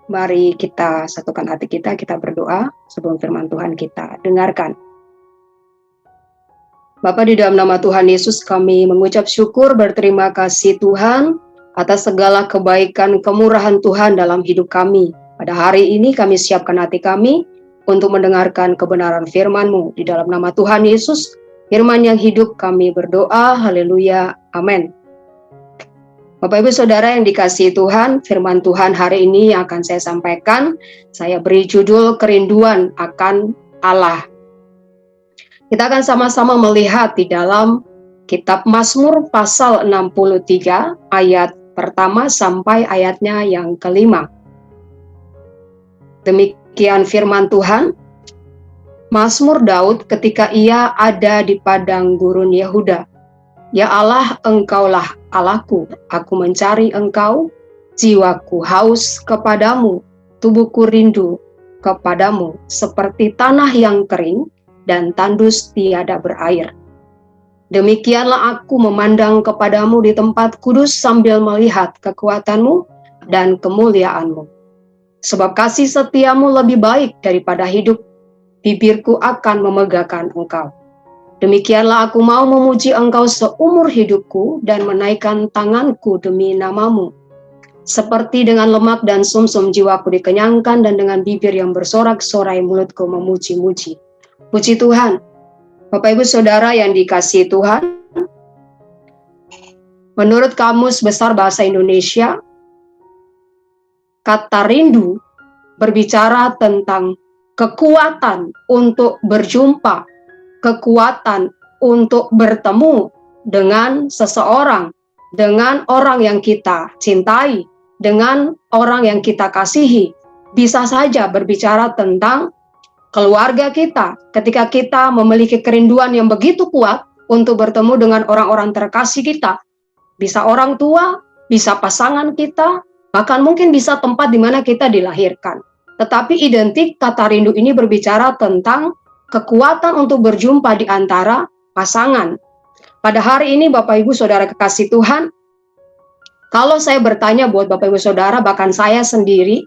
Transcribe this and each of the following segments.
Mari kita satukan hati kita berdoa sebelum firman Tuhan kita dengarkan. Bapa, di dalam nama Tuhan Yesus kami mengucap syukur berterima kasih Tuhan atas segala kebaikan kemurahan Tuhan dalam hidup kami. Pada hari ini kami siapkan hati kami untuk mendengarkan kebenaran firman-Mu. Di dalam nama Tuhan Yesus, firman yang hidup kami berdoa, haleluya, amin. Bapak Ibu Saudara yang dikasihi Tuhan, firman Tuhan hari ini yang akan saya sampaikan, saya beri judul Kerinduan akan Allah. Kita akan sama-sama melihat di dalam kitab Mazmur pasal 63 ayat pertama sampai ayatnya yang kelima. Demikian firman Tuhan, Mazmur Daud ketika ia ada di padang gurun Yehuda. Ya Allah, Engkaulah Allahku, aku mencari Engkau, jiwaku haus kepadamu, tubuhku rindu kepadamu, seperti tanah yang kering dan tandus tiada berair. Demikianlah aku memandang kepadamu di tempat kudus sambil melihat kekuatanmu dan kemuliaanmu. Sebab kasih setiamu lebih baik daripada hidup, bibirku akan memegahkan Engkau. Demikianlah aku mau memuji Engkau seumur hidupku dan menaikkan tanganku demi namamu. Seperti dengan lemak dan sumsum jiwaku dikenyangkan dan dengan bibir yang bersorak-sorai mulutku memuji-muji. Puji Tuhan. Bapak Ibu Saudara yang dikasihi Tuhan, menurut Kamus Besar Bahasa Indonesia, kata rindu berbicara tentang kekuatan untuk berjumpa, kekuatan untuk bertemu dengan seseorang, dengan orang yang kita cintai, dengan orang yang kita kasihi. Bisa saja berbicara tentang keluarga kita, ketika kita memiliki kerinduan yang begitu kuat untuk bertemu dengan orang-orang terkasih kita. Bisa orang tua, bisa pasangan kita, bahkan mungkin bisa tempat di mana kita dilahirkan. Tetapi identik kata rindu ini berbicara tentang kekuatan untuk berjumpa di antara pasangan. Pada hari ini Bapak Ibu Saudara kekasih Tuhan, kalau saya bertanya buat Bapak Ibu Saudara, bahkan saya sendiri,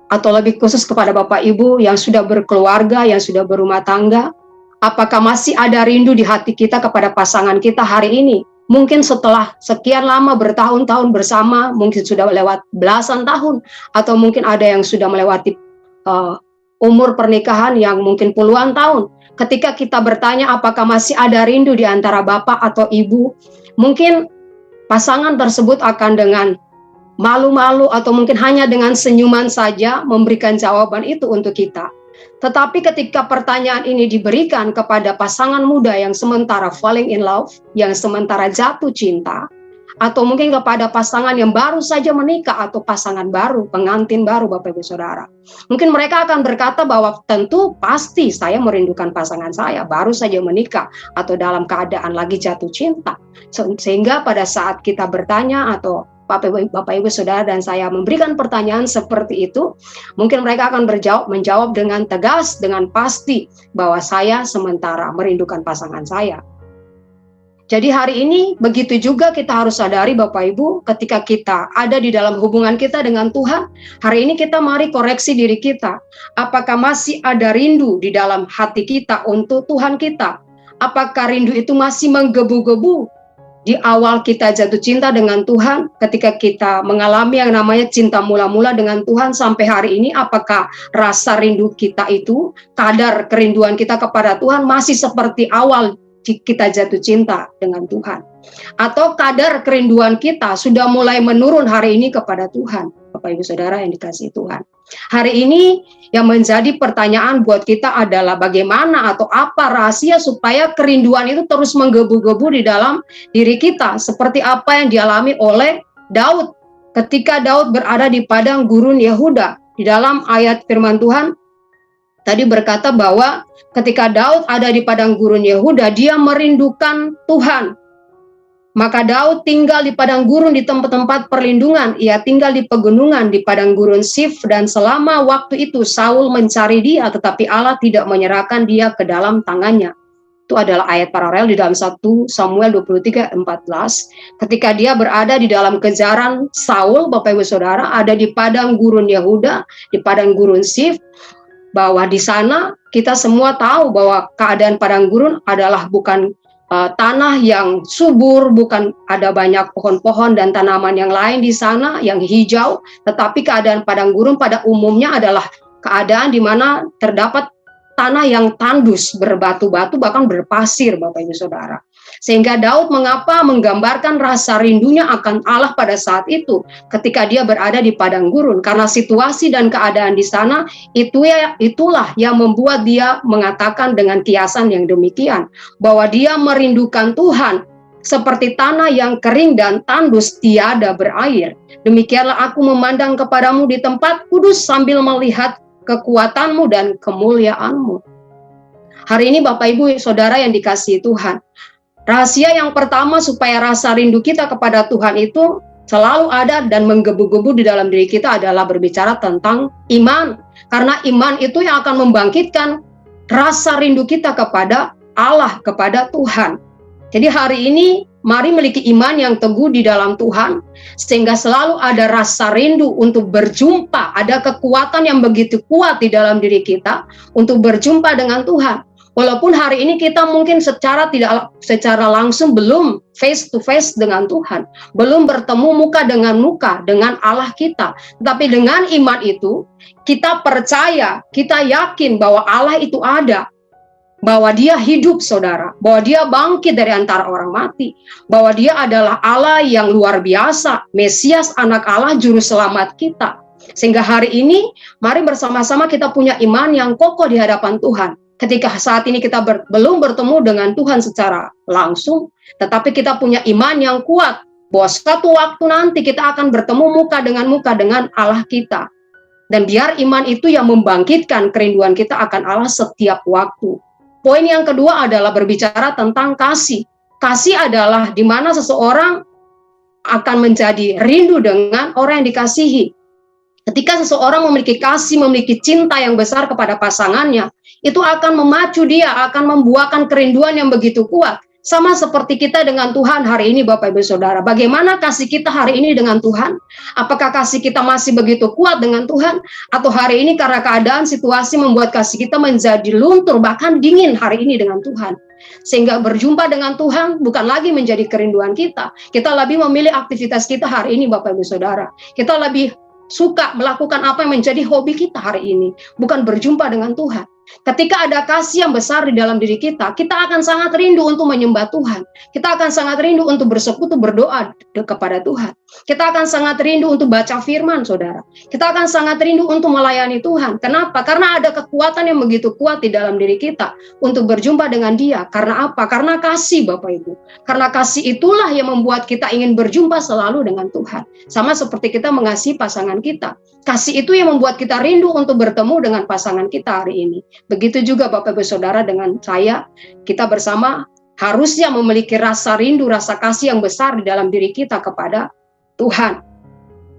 atau lebih khusus kepada Bapak Ibu yang sudah berkeluarga, yang sudah berumah tangga, apakah masih ada rindu di hati kita kepada pasangan kita hari ini? Mungkin setelah sekian lama bertahun-tahun bersama, mungkin sudah lewat belasan tahun, atau mungkin ada yang sudah melewati umur pernikahan yang mungkin puluhan tahun. Ketika kita bertanya apakah masih ada rindu di antara bapak atau ibu, mungkin pasangan tersebut akan dengan malu-malu atau mungkin hanya dengan senyuman saja memberikan jawaban itu untuk kita. Tetapi ketika pertanyaan ini diberikan kepada pasangan muda yang sementara falling in love, yang sementara jatuh cinta, atau mungkin kepada pasangan yang baru saja menikah atau pasangan baru, pengantin baru Bapak Ibu Saudara. Mungkin mereka akan berkata bahwa tentu pasti saya merindukan pasangan saya, baru saja menikah atau dalam keadaan lagi jatuh cinta. Sehingga pada saat kita bertanya atau Bapak Ibu Saudara dan saya memberikan pertanyaan seperti itu, mungkin mereka akan menjawab dengan tegas, dengan pasti bahwa saya sementara merindukan pasangan saya. Jadi hari ini begitu juga kita harus sadari Bapak Ibu, ketika kita ada di dalam hubungan kita dengan Tuhan, hari ini kita mari koreksi diri kita. Apakah masih ada rindu di dalam hati kita untuk Tuhan kita? Apakah rindu itu masih menggebu-gebu? Di awal kita jatuh cinta dengan Tuhan, ketika kita mengalami yang namanya cinta mula-mula dengan Tuhan sampai hari ini, apakah rasa rindu kita itu, kadar kerinduan kita kepada Tuhan masih seperti awal kita jatuh cinta dengan Tuhan? Atau kadar kerinduan kita sudah mulai menurun hari ini kepada Tuhan? Bapak Ibu Saudara yang dikasihi Tuhan, hari ini yang menjadi pertanyaan buat kita adalah bagaimana atau apa rahasia supaya kerinduan itu terus menggebu-gebu di dalam diri kita, seperti apa yang dialami oleh Daud ketika Daud berada di padang gurun Yehuda. Di dalam ayat firman Tuhan tadi berkata bahwa ketika Daud ada di padang gurun Yehuda, dia merindukan Tuhan. Maka Daud tinggal di padang gurun di tempat-tempat perlindungan. Ia tinggal di pegunungan di padang gurun Sif, dan selama waktu itu Saul mencari dia, tetapi Allah tidak menyerahkan dia ke dalam tangannya. Itu adalah ayat paralel di dalam 1 Samuel 23:14. Ketika dia berada di dalam kejaran Saul, Bapak Ibu Saudara, ada di padang gurun Yehuda, di padang gurun Sif, bahwa di sana kita semua tahu bahwa keadaan padang gurun adalah bukan tanah yang subur, bukan ada banyak pohon-pohon dan tanaman yang lain di sana yang hijau, tetapi keadaan padang gurun pada umumnya adalah keadaan di mana terdapat tanah yang tandus, berbatu-batu, bahkan berpasir, Bapak Ibu Saudara. Sehingga Daud mengapa menggambarkan rasa rindunya akan Allah pada saat itu, ketika dia berada di padang gurun, karena situasi dan keadaan di sana itulah yang membuat dia mengatakan dengan kiasan yang demikian, bahwa dia merindukan Tuhan seperti tanah yang kering dan tandus tiada berair. Demikianlah aku memandang kepadamu di tempat kudus sambil melihat kekuatanmu dan kemuliaanmu. Hari ini Bapak Ibu Saudara yang dikasihi Tuhan, rahasia yang pertama supaya rasa rindu kita kepada Tuhan itu selalu ada dan menggebu-gebu di dalam diri kita adalah berbicara tentang iman. Karena iman itu yang akan membangkitkan rasa rindu kita kepada Allah, kepada Tuhan. Jadi hari ini mari memiliki iman yang teguh di dalam Tuhan, sehingga selalu ada rasa rindu untuk berjumpa, ada kekuatan yang begitu kuat di dalam diri kita untuk berjumpa dengan Tuhan. Walaupun hari ini kita mungkin secara langsung belum face to face dengan Tuhan, belum bertemu muka dengan Allah kita. Tetapi dengan iman itu, kita percaya, kita yakin bahwa Allah itu ada, bahwa dia hidup, saudara, bahwa dia bangkit dari antara orang mati, bahwa dia adalah Allah yang luar biasa, Mesias, anak Allah, juru selamat kita. Sehingga hari ini, mari bersama-sama kita punya iman yang kokoh di hadapan Tuhan. Ketika saat ini kita belum bertemu dengan Tuhan secara langsung, tetapi kita punya iman yang kuat, bahwa suatu waktu nanti kita akan bertemu muka dengan Allah kita. Dan biar iman itu yang membangkitkan kerinduan kita akan Allah setiap waktu. Poin yang kedua adalah berbicara tentang kasih. Kasih adalah di mana seseorang akan menjadi rindu dengan orang yang dikasihi. Ketika seseorang memiliki kasih, memiliki cinta yang besar kepada pasangannya, itu akan memacu dia, akan membuahkan kerinduan yang begitu kuat. Sama seperti kita dengan Tuhan hari ini, Bapak Ibu Saudara. Bagaimana kasih kita hari ini dengan Tuhan? Apakah kasih kita masih begitu kuat dengan Tuhan? Atau hari ini karena keadaan situasi membuat kasih kita menjadi luntur, bahkan dingin hari ini dengan Tuhan? Sehingga berjumpa dengan Tuhan bukan lagi menjadi kerinduan kita. Kita lebih memilih aktivitas kita hari ini, Bapak Ibu Saudara. Kita lebih suka melakukan apa yang menjadi hobi kita hari ini, bukan berjumpa dengan Tuhan. Ketika ada kasih yang besar di dalam diri kita akan sangat rindu untuk menyembah Tuhan. Kita akan sangat rindu untuk bersekutu, berdoa kepada Tuhan. Kita akan sangat rindu untuk baca firman, saudara. Kita akan sangat rindu untuk melayani Tuhan. Kenapa? Karena ada kekuatan yang begitu kuat di dalam diri kita untuk berjumpa dengan Dia. Karena apa? Karena kasih, Bapak Ibu. Karena kasih itulah yang membuat kita ingin berjumpa selalu dengan Tuhan. Sama seperti kita mengasihi pasangan kita. Kasih itu yang membuat kita rindu untuk bertemu dengan pasangan kita hari ini. Begitu juga Bapak Ibu Saudara dengan saya, kita bersama harusnya memiliki rasa rindu, rasa kasih yang besar di dalam diri kita kepada Tuhan.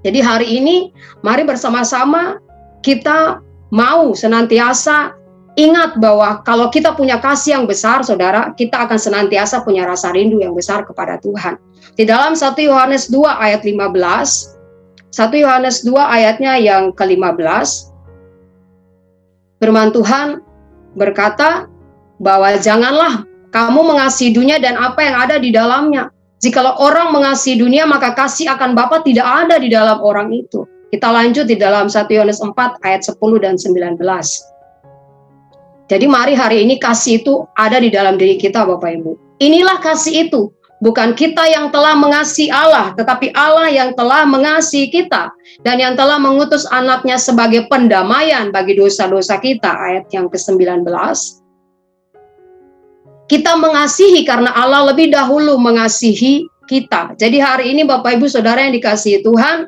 Jadi hari ini, mari bersama-sama kita mau senantiasa ingat bahwa kalau kita punya kasih yang besar, saudara, kita akan senantiasa punya rasa rindu yang besar kepada Tuhan. Di dalam 1 Yohanes 2 ayat 15, 1 Yohanes 2 ayatnya yang ke-15, firman Tuhan berkata bahwa janganlah kamu mengasihi dunia dan apa yang ada di dalamnya. Jikalau orang mengasihi dunia, maka kasih akan Bapa tidak ada di dalam orang itu. Kita lanjut di dalam 1 Yohanes 4 ayat 10 dan 19. Jadi mari hari ini kasih itu ada di dalam diri kita, Bapak Ibu. Inilah kasih itu. Bukan kita yang telah mengasihi Allah, tetapi Allah yang telah mengasihi kita dan yang telah mengutus anaknya sebagai pendamaian bagi dosa-dosa kita. Ayat yang ke-19. Kita mengasihi karena Allah lebih dahulu mengasihi kita. Jadi hari ini Bapak Ibu Saudara yang dikasihi Tuhan,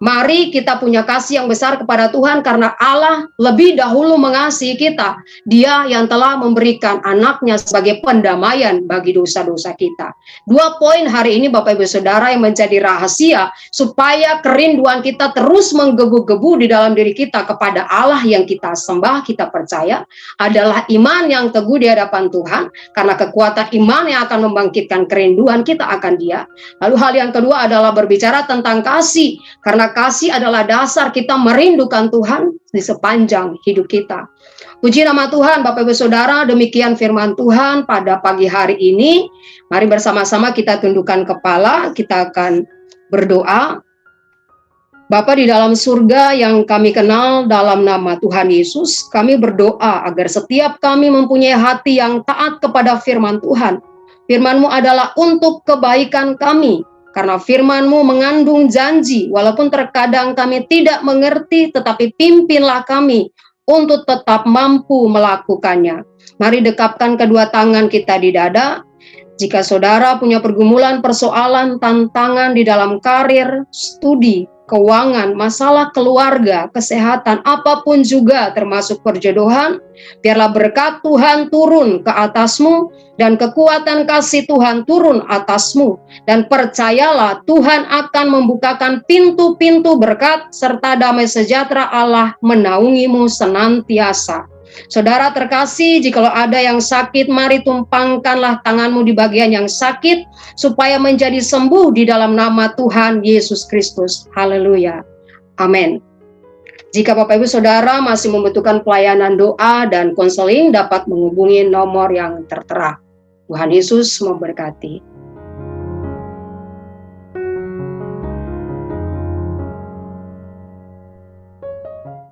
Mari kita punya kasih yang besar kepada Tuhan karena Allah lebih dahulu mengasihi kita. Dia yang telah memberikan anaknya sebagai pendamaian bagi dosa-dosa kita. 2 poin hari ini Bapak Ibu Saudara yang menjadi rahasia supaya kerinduan kita terus menggebu-gebu di dalam diri kita kepada Allah yang kita sembah, kita percaya adalah iman yang teguh di hadapan Tuhan, karena kekuatan iman yang akan membangkitkan kerinduan kita akan Dia. Lalu hal yang kedua adalah berbicara tentang kasih, karena kasih adalah dasar kita merindukan Tuhan di sepanjang hidup kita. Puji nama Tuhan, Bapak Ibu Saudara, demikian firman Tuhan pada pagi hari ini. Mari bersama-sama kita tundukkan kepala, kita akan berdoa. Bapa di dalam surga yang kami kenal dalam nama Tuhan Yesus, kami berdoa agar setiap kami mempunyai hati yang taat kepada firman Tuhan. Firman-Mu adalah untuk kebaikan kami, karena firman-Mu mengandung janji, walaupun terkadang kami tidak mengerti, tetapi pimpinlah kami untuk tetap mampu melakukannya. Mari dekapkan kedua tangan kita di dada. Jika saudara punya pergumulan, persoalan, tantangan di dalam karir, studi, keuangan, masalah keluarga, kesehatan, apapun juga termasuk perjodohan, biarlah berkat Tuhan turun ke atasmu dan kekuatan kasih Tuhan turun atasmu, dan percayalah Tuhan akan membukakan pintu-pintu berkat serta damai sejahtera Allah menaungimu senantiasa. Saudara terkasih, jikalau ada yang sakit, mari tumpangkanlah tanganmu di bagian yang sakit, supaya menjadi sembuh di dalam nama Tuhan Yesus Kristus. Haleluya. Amin. Jika Bapak Ibu Saudara masih membutuhkan pelayanan doa dan konseling, dapat menghubungi nomor yang tertera. Tuhan Yesus memberkati.